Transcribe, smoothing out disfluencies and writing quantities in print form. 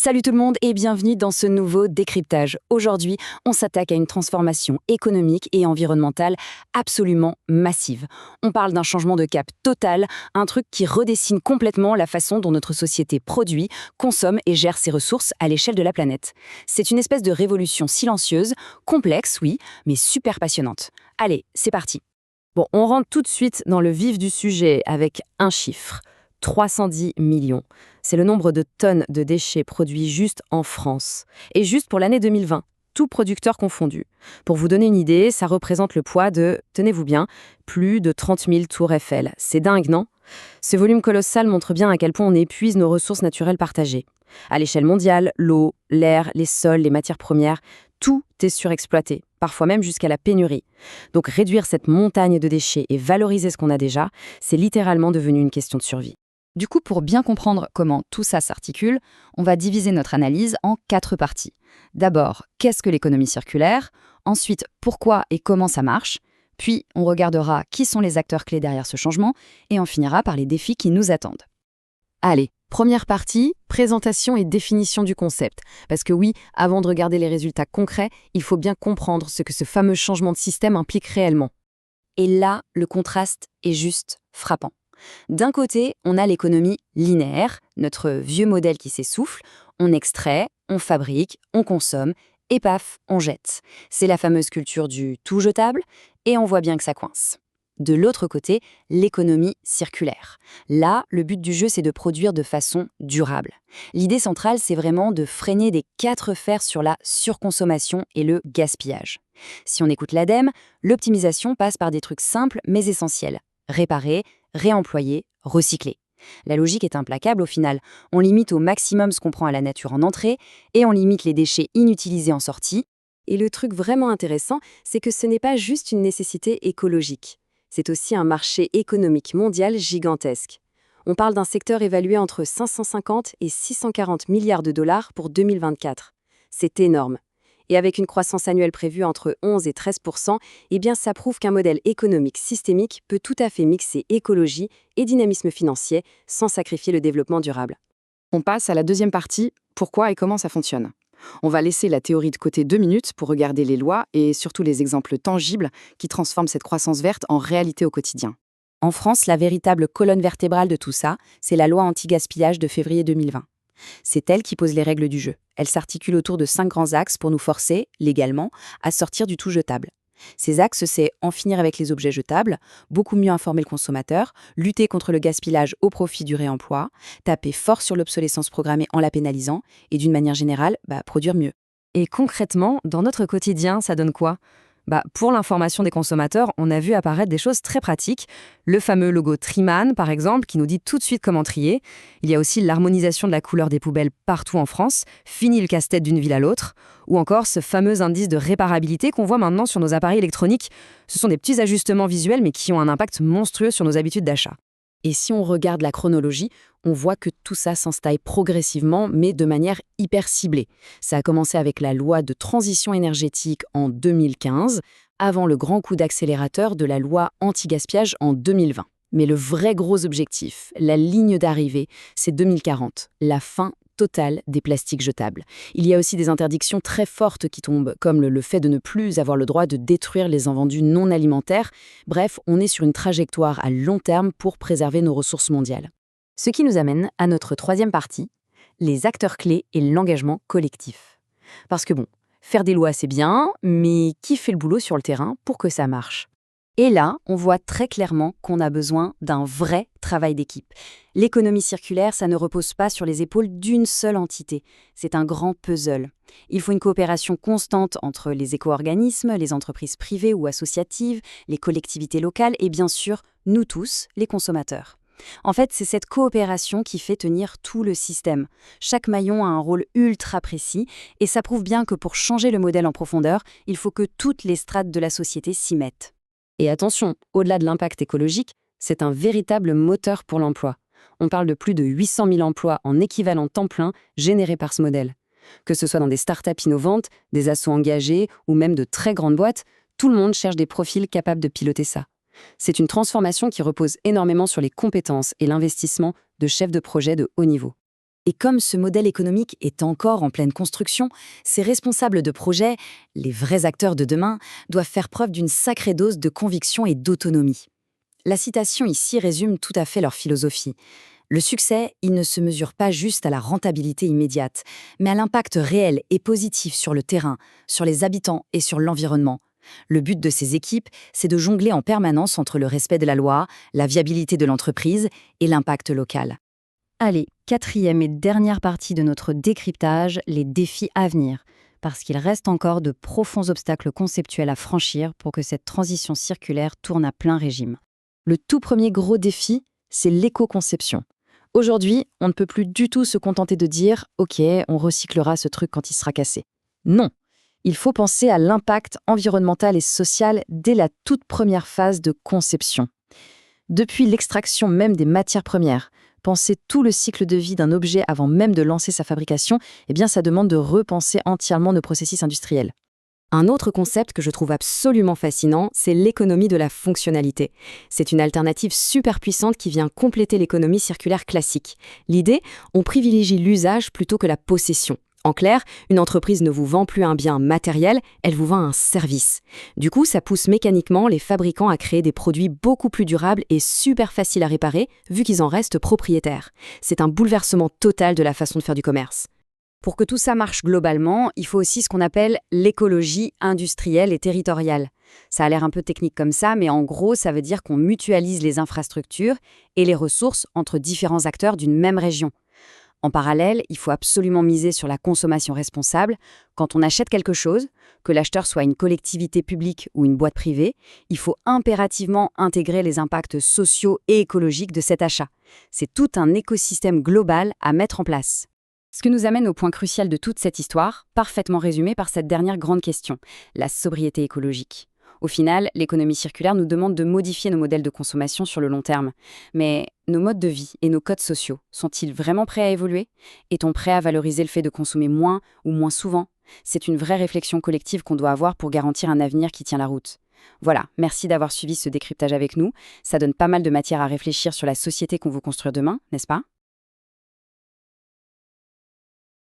Salut tout le monde et bienvenue dans ce nouveau décryptage. Aujourd'hui, on s'attaque à une transformation économique et environnementale absolument massive. On parle d'un changement de cap total, un truc qui redessine complètement la façon dont notre société produit, consomme et gère ses ressources à l'échelle de la planète. C'est une espèce de révolution silencieuse, complexe, oui, mais super passionnante. Allez, c'est parti. Bon, on rentre tout de suite dans le vif du sujet avec un chiffre. 310 millions. C'est le nombre de tonnes de déchets produits juste en France. Et juste pour l'année 2020, tout producteur confondu. Pour vous donner une idée, ça représente le poids de, tenez-vous bien, plus de 30 000 tours Eiffel. C'est dingue, non? Ce volume colossal montre bien à quel point on épuise nos ressources naturelles partagées. À l'échelle mondiale, l'eau, l'air, les sols, les matières premières, tout est surexploité, parfois même jusqu'à la pénurie. Donc réduire cette montagne de déchets et valoriser ce qu'on a déjà, c'est littéralement devenu une question de survie. Du coup, pour bien comprendre comment tout ça s'articule, on va diviser notre analyse en 4 parties. D'abord, qu'est-ce que l'économie circulaire? Ensuite, pourquoi et comment ça marche? Puis, on regardera qui sont les acteurs clés derrière ce changement et on finira par les défis qui nous attendent. Allez, première partie, présentation et définition du concept. Parce que oui, avant de regarder les résultats concrets, il faut bien comprendre ce que ce fameux changement de système implique réellement. Et là, le contraste est juste frappant. D'un côté, on a l'économie linéaire, notre vieux modèle qui s'essouffle. On extrait, on fabrique, on consomme, et paf, on jette. C'est la fameuse culture du tout jetable, et on voit bien que ça coince. De l'autre côté, l'économie circulaire. Là, le but du jeu, c'est de produire de façon durable. L'idée centrale, c'est vraiment de freiner des 4 fers sur la surconsommation et le gaspillage. Si on écoute l'ADEME, l'optimisation passe par des trucs simples mais essentiels. Réparer, réemployer, recycler. La logique est implacable au final. On limite au maximum ce qu'on prend à la nature en entrée et on limite les déchets inutilisés en sortie. Et le truc vraiment intéressant, c'est que ce n'est pas juste une nécessité écologique. C'est aussi un marché économique mondial gigantesque. On parle d'un secteur évalué entre 550 et 640 milliards de dollars pour 2024. C'est énorme. Et avec une croissance annuelle prévue entre 11 et 13%, eh bien ça prouve qu'un modèle économique systémique peut tout à fait mixer écologie et dynamisme financier sans sacrifier le développement durable. On passe à la deuxième partie, pourquoi et comment ça fonctionne. On va laisser la théorie de côté 2 minutes pour regarder les lois et surtout les exemples tangibles qui transforment cette croissance verte en réalité au quotidien. En France, la véritable colonne vertébrale de tout ça, c'est la loi anti-gaspillage de février 2020. C'est elle qui pose les règles du jeu. Elle s'articule autour de 5 grands axes pour nous forcer, légalement, à sortir du tout jetable. Ces axes, c'est en finir avec les objets jetables, beaucoup mieux informer le consommateur, lutter contre le gaspillage au profit du réemploi, taper fort sur l'obsolescence programmée en la pénalisant et d'une manière générale, produire mieux. Et concrètement, dans notre quotidien, ça donne quoi? Pour l'information des consommateurs, on a vu apparaître des choses très pratiques. Le fameux logo Triman, par exemple, qui nous dit tout de suite comment trier. Il y a aussi l'harmonisation de la couleur des poubelles partout en France. Fini le casse-tête d'une ville à l'autre. Ou encore ce fameux indice de réparabilité qu'on voit maintenant sur nos appareils électroniques. Ce sont des petits ajustements visuels, mais qui ont un impact monstrueux sur nos habitudes d'achat. Et si on regarde la chronologie, on voit que tout ça s'installe progressivement, mais de manière hyper ciblée. Ça a commencé avec la loi de transition énergétique en 2015, avant le grand coup d'accélérateur de la loi anti-gaspillage en 2020. Mais le vrai gros objectif, la ligne d'arrivée, c'est 2040, la fin totale des plastiques jetables. Il y a aussi des interdictions très fortes qui tombent, comme le fait de ne plus avoir le droit de détruire les invendus non alimentaires. Bref, on est sur une trajectoire à long terme pour préserver nos ressources mondiales. Ce qui nous amène à notre 3e partie, les acteurs clés et l'engagement collectif. Parce que faire des lois c'est bien, mais qui fait le boulot sur le terrain pour que ça marche? Et là, on voit très clairement qu'on a besoin d'un vrai travail d'équipe. L'économie circulaire, ça ne repose pas sur les épaules d'une seule entité. C'est un grand puzzle. Il faut une coopération constante entre les éco-organismes, les entreprises privées ou associatives, les collectivités locales et bien sûr, nous tous, les consommateurs. En fait, c'est cette coopération qui fait tenir tout le système. Chaque maillon a un rôle ultra précis et ça prouve bien que pour changer le modèle en profondeur, il faut que toutes les strates de la société s'y mettent. Et attention, au-delà de l'impact écologique, c'est un véritable moteur pour l'emploi. On parle de plus de 800 000 emplois en équivalent temps plein générés par ce modèle. Que ce soit dans des startups innovantes, des assos engagés ou même de très grandes boîtes, tout le monde cherche des profils capables de piloter ça. C'est une transformation qui repose énormément sur les compétences et l'investissement de chefs de projet de haut niveau. Et comme ce modèle économique est encore en pleine construction, ces responsables de projet, les vrais acteurs de demain, doivent faire preuve d'une sacrée dose de conviction et d'autonomie. La citation ici résume tout à fait leur philosophie. Le succès, il ne se mesure pas juste à la rentabilité immédiate, mais à l'impact réel et positif sur le terrain, sur les habitants et sur l'environnement. Le but de ces équipes, c'est de jongler en permanence entre le respect de la loi, la viabilité de l'entreprise et l'impact local. Allez, 4e et dernière partie de notre décryptage, les défis à venir, parce qu'il reste encore de profonds obstacles conceptuels à franchir pour que cette transition circulaire tourne à plein régime. Le tout premier gros défi, c'est l'éco-conception. Aujourd'hui, on ne peut plus du tout se contenter de dire « Ok, on recyclera ce truc quand il sera cassé ». Non, il faut penser à l'impact environnemental et social dès la toute première phase de conception. Depuis l'extraction même des matières premières, penser tout le cycle de vie d'un objet avant même de lancer sa fabrication, eh bien ça demande de repenser entièrement nos processus industriels. Un autre concept que je trouve absolument fascinant, c'est l'économie de la fonctionnalité. C'est une alternative super puissante qui vient compléter l'économie circulaire classique. L'idée, on privilégie l'usage plutôt que la possession. En clair, une entreprise ne vous vend plus un bien matériel, elle vous vend un service. Du coup, ça pousse mécaniquement les fabricants à créer des produits beaucoup plus durables et super faciles à réparer, vu qu'ils en restent propriétaires. C'est un bouleversement total de la façon de faire du commerce. Pour que tout ça marche globalement, il faut aussi ce qu'on appelle l'écologie industrielle et territoriale. Ça a l'air un peu technique comme ça, mais en gros, ça veut dire qu'on mutualise les infrastructures et les ressources entre différents acteurs d'une même région. En parallèle, il faut absolument miser sur la consommation responsable. Quand on achète quelque chose, que l'acheteur soit une collectivité publique ou une boîte privée, il faut impérativement intégrer les impacts sociaux et écologiques de cet achat. C'est tout un écosystème global à mettre en place. Ce qui nous amène au point crucial de toute cette histoire, parfaitement résumé par cette dernière grande question, la sobriété écologique. Au final, l'économie circulaire nous demande de modifier nos modèles de consommation sur le long terme. Mais nos modes de vie et nos codes sociaux, sont-ils vraiment prêts à évoluer? Est-on prêt à valoriser le fait de consommer moins ou moins souvent? C'est une vraie réflexion collective qu'on doit avoir pour garantir un avenir qui tient la route. Voilà, merci d'avoir suivi ce décryptage avec nous. Ça donne pas mal de matière à réfléchir sur la société qu'on veut construire demain, n'est-ce pas?